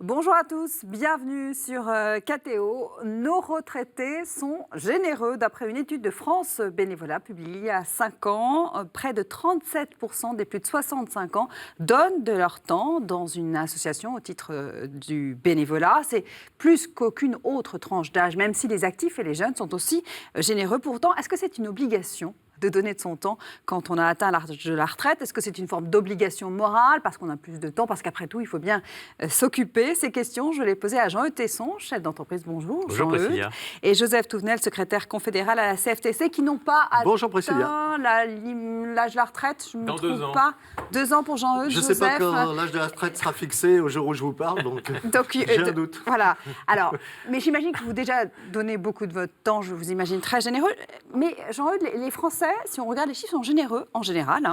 Bonjour à tous, bienvenue sur KTO. Nos retraités sont généreux. D'après une étude de France Bénévolat publiée il y a 5 ans, près de 37% des plus de 65 ans donnent de leur temps dans une association au titre du bénévolat. C'est plus qu'aucune autre tranche d'âge, même si les actifs et les jeunes sont aussi généreux. Pourtant, est-ce que c'est une obligation de donner de son temps quand on a atteint l'âge de la retraite? Est-ce que c'est une forme d'obligation morale parce qu'on a plus de temps, parce qu'après tout, il faut bien s'occuper? Ces questions, je les posais à Jean-Eudes Tesson, chef d'entreprise. Bonjour. Bonjour Priscilla. Et Joseph Touvenel, secrétaire confédéral à la CFTC, qui n'ont pas atteint l'âge de la retraite. Je me Dans trompe 2 ans. pas. 2 ans pour Jean-Eudes. Je ne sais pas quand l'âge de la retraite sera fixé au jour où je vous parle, donc j'ai un doute. Voilà. Alors, mais j'imagine que vous déjà donnez beaucoup de votre temps, je vous imagine très généreux. Mais Jean-Eudes, les Français, si on regarde les chiffres, sont généreux en général,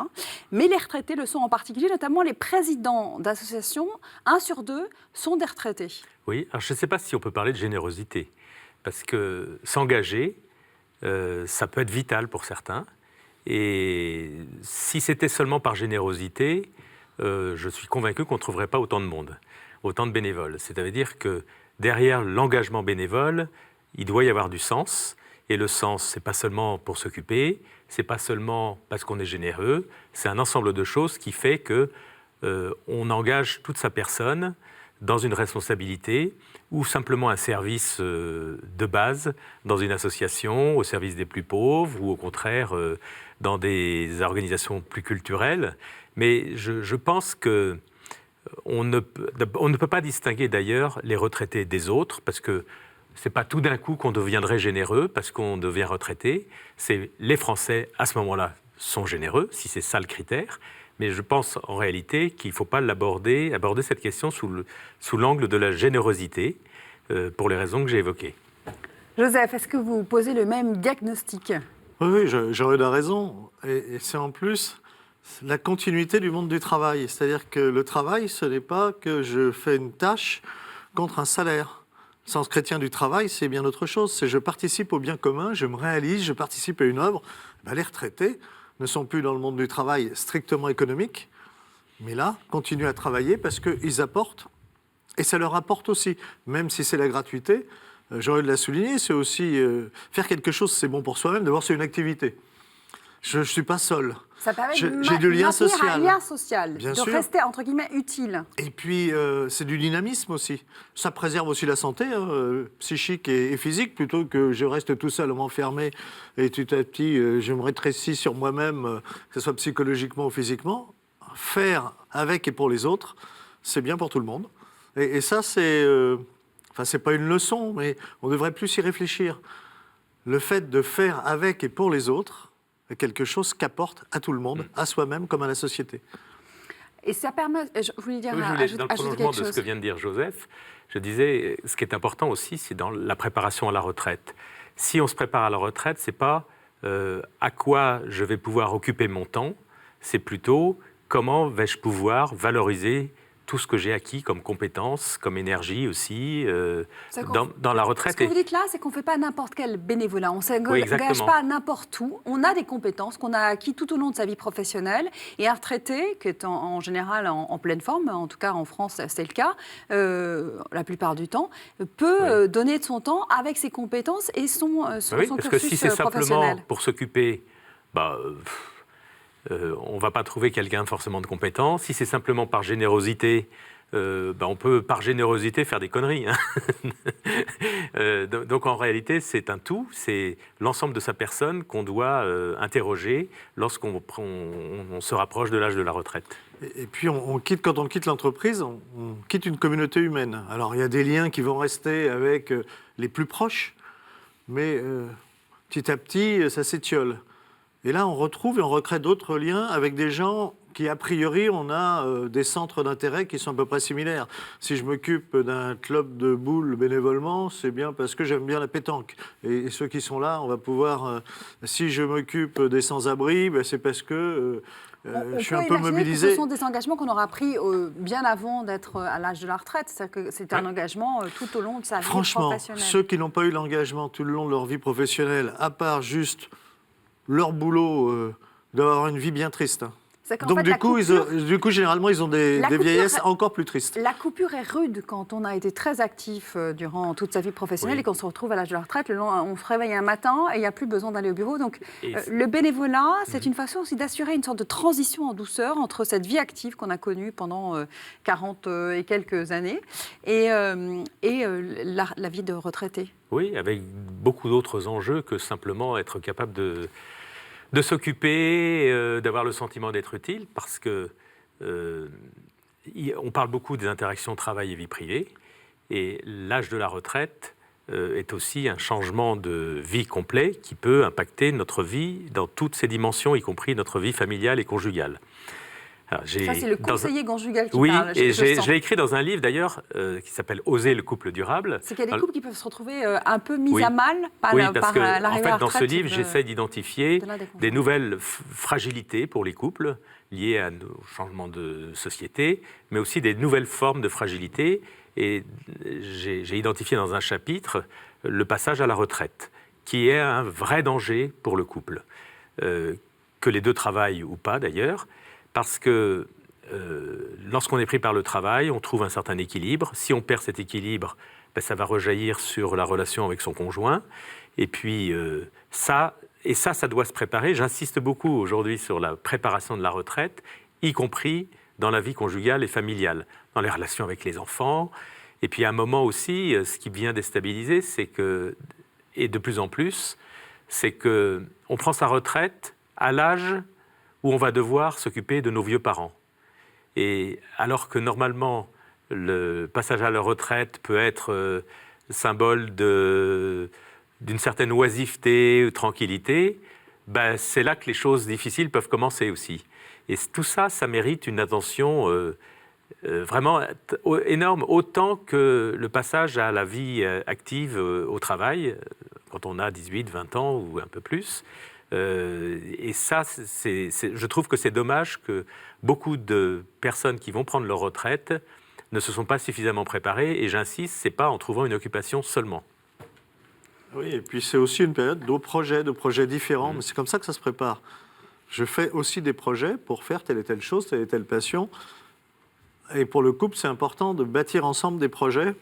mais les retraités le sont en particulier, notamment les présidents d'associations. 1 sur 2 sont des retraités. Oui, alors je ne sais pas si on peut parler de générosité, parce que s'engager, ça peut être vital pour certains. Et si c'était seulement par générosité, je suis convaincu qu'on ne trouverait pas autant de monde, autant de bénévoles. C'est-à-dire que derrière l'engagement bénévole, il doit y avoir du sens. Et le sens, ce n'est pas seulement pour s'occuper, ce n'est pas seulement parce qu'on est généreux, c'est un ensemble de choses qui fait qu'on engage toute sa personne dans une responsabilité ou simplement un service de base dans une association, au service des plus pauvres ou au contraire dans des organisations plus culturelles. Mais je pense qu'on ne peut pas distinguer d'ailleurs les retraités des autres parce que ce n'est pas tout d'un coup qu'on deviendrait généreux parce qu'on devient retraité. C'est les Français, à ce moment-là, sont généreux, si c'est ça le critère. Mais je pense en réalité qu'il ne faut pas aborder cette question sous l'angle de la générosité, pour les raisons que j'ai évoquées. Joseph, est-ce que vous posez le même diagnostic? Oui, Jean-Eudes a raison. Et c'est en plus la continuité du monde du travail. C'est-à-dire que le travail, ce n'est pas que je fais une tâche contre un salaire. Le sens chrétien du travail, c'est bien autre chose. C'est je participe au bien commun, je me réalise, je participe à une œuvre. Les retraités ne sont plus dans le monde du travail strictement économique, mais là, continuent à travailler parce qu'ils apportent, et ça leur apporte aussi, même si c'est la gratuité. Jean-Eudes l'a souligné, c'est aussi faire quelque chose, c'est bon pour soi-même. D'abord, c'est une activité. Je ne suis pas seul. Ça permet J'ai de du lien maintenir social. un lien social, Bien de sûr. rester, entre guillemets, utile. Et puis, c'est du dynamisme aussi. Ça préserve aussi la santé psychique et physique, plutôt que je reste tout seul à m'enfermer et petit à petit, je me rétrécis sur moi-même, que ce soit psychologiquement ou physiquement. Faire avec et pour les autres, c'est bien pour tout le monde. Et ça, c'est pas une leçon, mais on devrait plus y réfléchir. Le fait de faire avec et pour les autres est quelque chose qu'apporte à tout le monde, à soi-même comme à la société. Et ça permet, je voulais dire, Oui, dans le ajouter prolongement quelque de ce chose. que vient de dire Joseph, je disais, ce qui est important aussi, c'est dans la préparation à la retraite. Si on se prépare à la retraite, ce n'est pas à quoi je vais pouvoir occuper mon temps, c'est plutôt comment vais-je pouvoir valoriser tout ce que j'ai acquis comme compétences, comme énergie aussi, dans la retraite. Ce que vous dites là, c'est qu'on ne fait pas n'importe quel bénévolat. On ne s'engage exactement. pas n'importe où. On a des compétences qu'on a acquises tout au long de sa vie professionnelle. Et un retraité, qui est en général en pleine forme, en tout cas en France, c'est le cas, la plupart du temps, peut donner de son temps avec ses compétences et son Oui, son parce que cursus si c'est simplement professionnel. pour s'occuper, on ne va pas trouver quelqu'un forcément de compétent. Si c'est simplement par générosité, on peut par générosité faire des conneries. Donc en réalité, c'est un tout, c'est l'ensemble de sa personne qu'on doit interroger lorsqu'on se rapproche de l'âge de la retraite. Et puis, quand on quitte l'entreprise, on quitte une communauté humaine. Alors, il y a des liens qui vont rester avec les plus proches, mais petit à petit, ça s'étiole. Et là, on retrouve et on recrée d'autres liens avec des gens qui, a priori, on a des centres d'intérêt qui sont à peu près similaires. Si je m'occupe d'un club de boules bénévolement, c'est bien parce que j'aime bien la pétanque. Et ceux qui sont là, on va pouvoir... si je m'occupe des sans-abri, c'est parce que... je suis un peu mobilisé. Ce sont des engagements qu'on aura pris bien avant d'être à l'âge de la retraite. C'est-à-dire que c'est un engagement tout au long de sa vie professionnelle. Franchement, ceux qui n'ont pas eu l'engagement tout le long de leur vie professionnelle, à part juste leur boulot, doivent avoir une vie bien triste. C'est qu'en Donc fait, du coup, généralement, ils ont des vieillesses encore plus tristes. La coupure est rude quand on a été très actif durant toute sa vie professionnelle et qu'on se retrouve à l'âge de la retraite. On se réveille un matin et il n'y a plus besoin d'aller au bureau. Donc le bénévolat, c'est une façon aussi d'assurer une sorte de transition en douceur entre cette vie active qu'on a connue pendant 40 et quelques années et la vie de retraité. Oui, avec beaucoup d'autres enjeux que simplement être capable de s'occuper, d'avoir le sentiment d'être utile, parce que on parle beaucoup des interactions travail et vie privée, et l'âge de la retraite est aussi un changement de vie complet qui peut impacter notre vie dans toutes ses dimensions, y compris notre vie familiale et conjugale. Alors, ça, c'est le conseiller conjugal qui parle. Oui, et je l'ai écrit dans un livre d'ailleurs qui s'appelle « Oser le couple durable ». C'est qu'il y a des couples qui peuvent se retrouver un peu mis à mal par l'arrivée à la retraite. Dans ce livre, j'essaie d'identifier des nouvelles fragilités pour les couples liées au changement de société, mais aussi des nouvelles formes de fragilité. Et j'ai identifié dans un chapitre le passage à la retraite, qui est un vrai danger pour le couple, que les deux travaillent ou pas d'ailleurs. Parce que lorsqu'on est pris par le travail, on trouve un certain équilibre. Si on perd cet équilibre, ça va rejaillir sur la relation avec son conjoint. Et puis ça doit se préparer. J'insiste beaucoup aujourd'hui sur la préparation de la retraite, y compris dans la vie conjugale et familiale, dans les relations avec les enfants. Et puis à un moment aussi, ce qui vient déstabiliser, c'est que, et de plus en plus, c'est qu'on prend sa retraite à l'âge où on va devoir s'occuper de nos vieux parents. Et alors que normalement, le passage à la retraite peut être symbole d'une certaine oisiveté ou tranquillité, c'est là que les choses difficiles peuvent commencer aussi. Et tout ça, ça mérite une attention vraiment énorme, autant que le passage à la vie active au travail, quand on a 18, 20 ans ou un peu plus. Et ça, je trouve que c'est dommage que beaucoup de personnes qui vont prendre leur retraite ne se sont pas suffisamment préparées. Et j'insiste, ce n'est pas en trouvant une occupation seulement. Oui, et puis c'est aussi une période de projets différents. Mais c'est comme ça que ça se prépare. Je fais aussi des projets pour faire telle et telle chose, telle et telle passion. Et pour le couple, c'est important de bâtir ensemble des projets.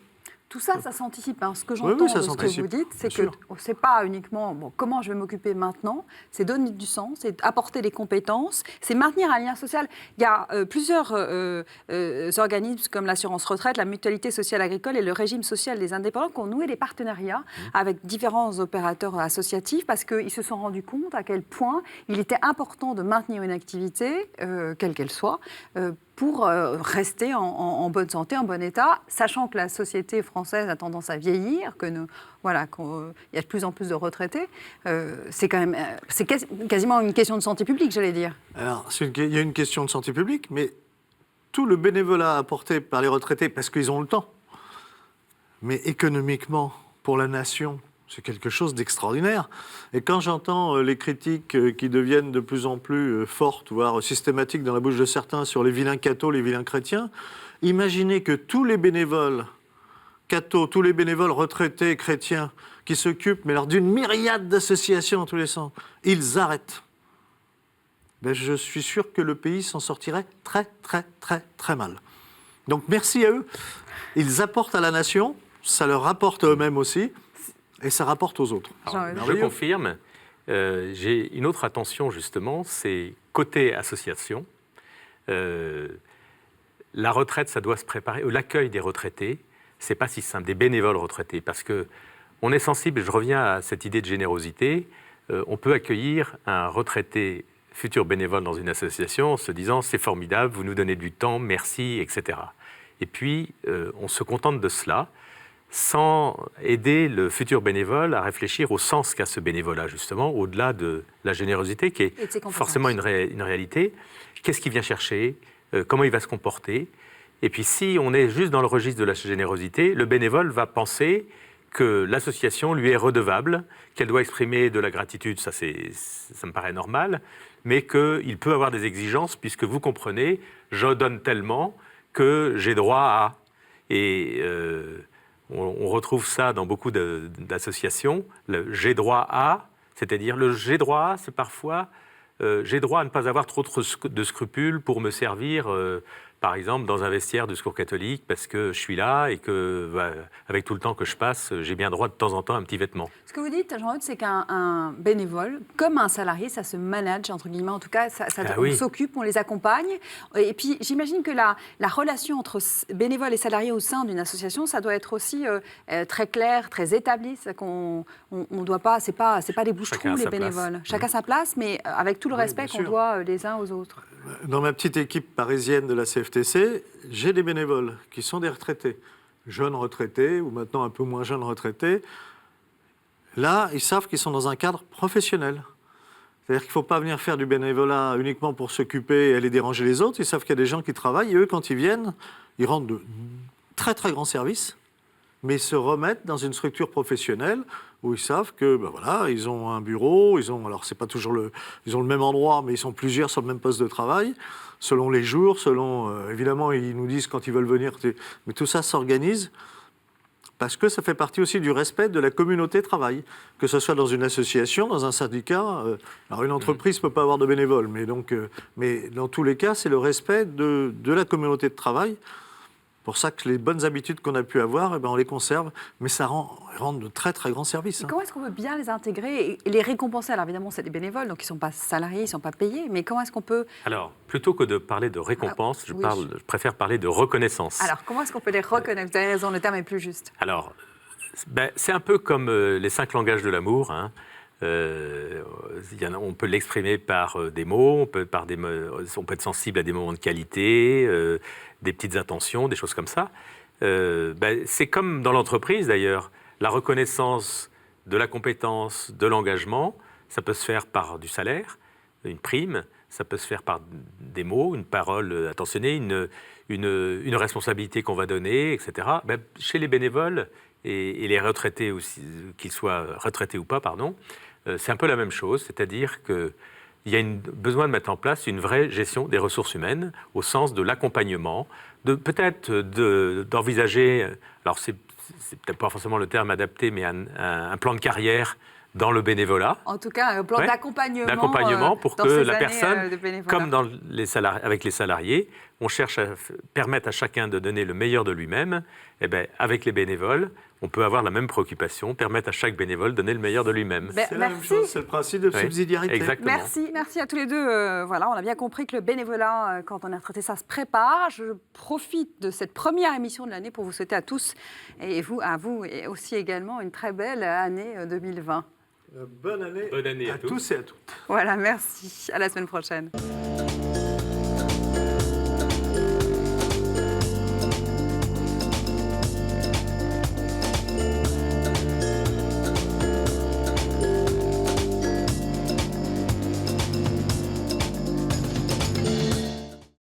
Tout ça, ça s'anticipe. Ce que j'entends de ce que vous dites, c'est que ce n'est pas uniquement comment je vais m'occuper maintenant, c'est donner du sens, c'est apporter des compétences, c'est maintenir un lien social. Il y a plusieurs organismes comme l'assurance retraite, la mutualité sociale agricole et le régime social des indépendants qui ont noué des partenariats avec différents opérateurs associatifs parce qu'ils se sont rendus compte à quel point il était important de maintenir une activité, quelle qu'elle soit, pour rester en bonne santé, en bon état, sachant que la société française a tendance à vieillir, qu'il y a de plus en plus de retraités. C'est quasiment une question de santé publique, j'allais dire. Alors, il y a une question de santé publique, mais tout le bénévolat apporté par les retraités, parce qu'ils ont le temps, mais économiquement, pour la nation, c'est quelque chose d'extraordinaire. Et quand j'entends les critiques qui deviennent de plus en plus fortes, voire systématiques dans la bouche de certains sur les vilains cathos, les vilains chrétiens, imaginez que tous les bénévoles cathos, tous les bénévoles retraités chrétiens qui s'occupent, mais alors d'une myriade d'associations dans tous les sens, ils arrêtent. Je suis sûr que le pays s'en sortirait très, très, très, très mal. Donc merci à eux. Ils apportent à la nation, ça leur rapporte à eux-mêmes aussi. Et ça rapporte aux autres. Alors, je confirme. J'ai une autre attention, justement, c'est côté association. La retraite, ça doit se préparer. L'accueil des retraités, c'est pas si simple, des bénévoles retraités, parce qu'on est sensible, je reviens à cette idée de générosité, on peut accueillir un retraité futur bénévole dans une association en se disant « c'est formidable, vous nous donnez du temps, merci, etc. » Et puis, on se contente de cela, sans aider le futur bénévole à réfléchir au sens qu'a ce bénévolat, justement, au-delà de la générosité, qui est forcément une réalité. Qu'est-ce qu'il vient chercher ? Comment il va se comporter ? Et puis, si on est juste dans le registre de la générosité, le bénévole va penser que l'association lui est redevable, qu'elle doit exprimer de la gratitude, ça me paraît normal, mais qu'il peut avoir des exigences, puisque vous comprenez, je donne tellement que j'ai droit à... Et... on retrouve ça dans beaucoup d'associations, le « j'ai droit à », c'est-à-dire le « j'ai droit à », c'est parfois j'ai droit à ne pas avoir trop de scrupules pour me servir, par exemple, dans un vestiaire de secours catholique, parce que je suis là et que, avec tout le temps que je passe, j'ai bien droit de temps en temps à un petit vêtement. Ce que vous dites, Jean-Eudes, c'est qu'un bénévole, comme un salarié, ça se manage, entre guillemets, en tout cas, on s'occupe, on les accompagne. Et puis, j'imagine que la relation entre bénévoles et salariés au sein d'une association, ça doit être aussi très clair, très établi. C'est qu'on on doit pas, c'est pas des bouches-trous, les bénévoles. Chacun sa place, mais avec tout le respect qu'on doit les uns aux autres. Dans ma petite équipe parisienne de la CFTC, j'ai des bénévoles qui sont des retraités, jeunes retraités ou maintenant un peu moins jeunes retraités. Là, ils savent qu'ils sont dans un cadre professionnel. C'est-à-dire qu'il ne faut pas venir faire du bénévolat uniquement pour s'occuper et aller déranger les autres. Ils savent qu'il y a des gens qui travaillent et eux, quand ils viennent, ils rendent de très très grands services, mais ils se remettent dans une structure professionnelle où ils savent que, ils ont un bureau, alors c'est pas toujours ils ont le même endroit, mais ils sont plusieurs sur le même poste de travail, selon les jours, évidemment, ils nous disent quand ils veulent venir, mais tout ça s'organise parce que ça fait partie aussi du respect de la communauté travail, que ce soit dans une association, dans un syndicat. Alors une entreprise ne peut pas avoir de bénévoles, mais dans tous les cas, c'est le respect de la communauté de travail. Pour ça que les bonnes habitudes qu'on a pu avoir, on les conserve, mais ça rend de très très grands services. Comment est-ce qu'on peut bien les intégrer et les récompenser? Alors évidemment, c'est des bénévoles, donc ils ne sont pas salariés, ils ne sont pas payés, mais comment est-ce qu'on peut... Alors, plutôt que de parler de récompense, je préfère parler de reconnaissance. Alors, comment est-ce qu'on peut les reconnaître? Vous avez raison, le terme est plus juste. Alors, c'est un peu comme les 5 langages de l'amour, hein. On peut l'exprimer par des mots, on peut être sensible à des moments de qualité, des petites attentions, des choses comme ça. C'est comme dans l'entreprise d'ailleurs. La reconnaissance de la compétence, de l'engagement, ça peut se faire par du salaire, une prime, ça peut se faire par des mots, une parole attentionnée, une responsabilité qu'on va donner, etc. Chez les bénévoles et les retraités aussi, qu'ils soient retraités ou pas, pardon, c'est un peu la même chose, c'est-à-dire qu'il y a besoin de mettre en place une vraie gestion des ressources humaines au sens de l'accompagnement, peut-être d'envisager, alors c'est peut-être pas forcément le terme adapté, mais un plan de carrière dans le bénévolat. En tout cas, un plan d'accompagnement pour que la personne, comme avec les salariés, on cherche à permettre à chacun de donner le meilleur de lui-même. Avec les bénévoles, on peut avoir la même préoccupation, permettre à chaque bénévole de donner le meilleur de lui-même. C'est la même chose, c'est le principe de subsidiarité. Exactement. Merci à tous les deux. On a bien compris que le bénévolat, quand on est retraité, ça se prépare. Je profite de cette première émission de l'année pour vous souhaiter à tous, et à vous et aussi également, une très belle année 2020. Bonne année à tous et à toutes. Voilà, merci. À la semaine prochaine.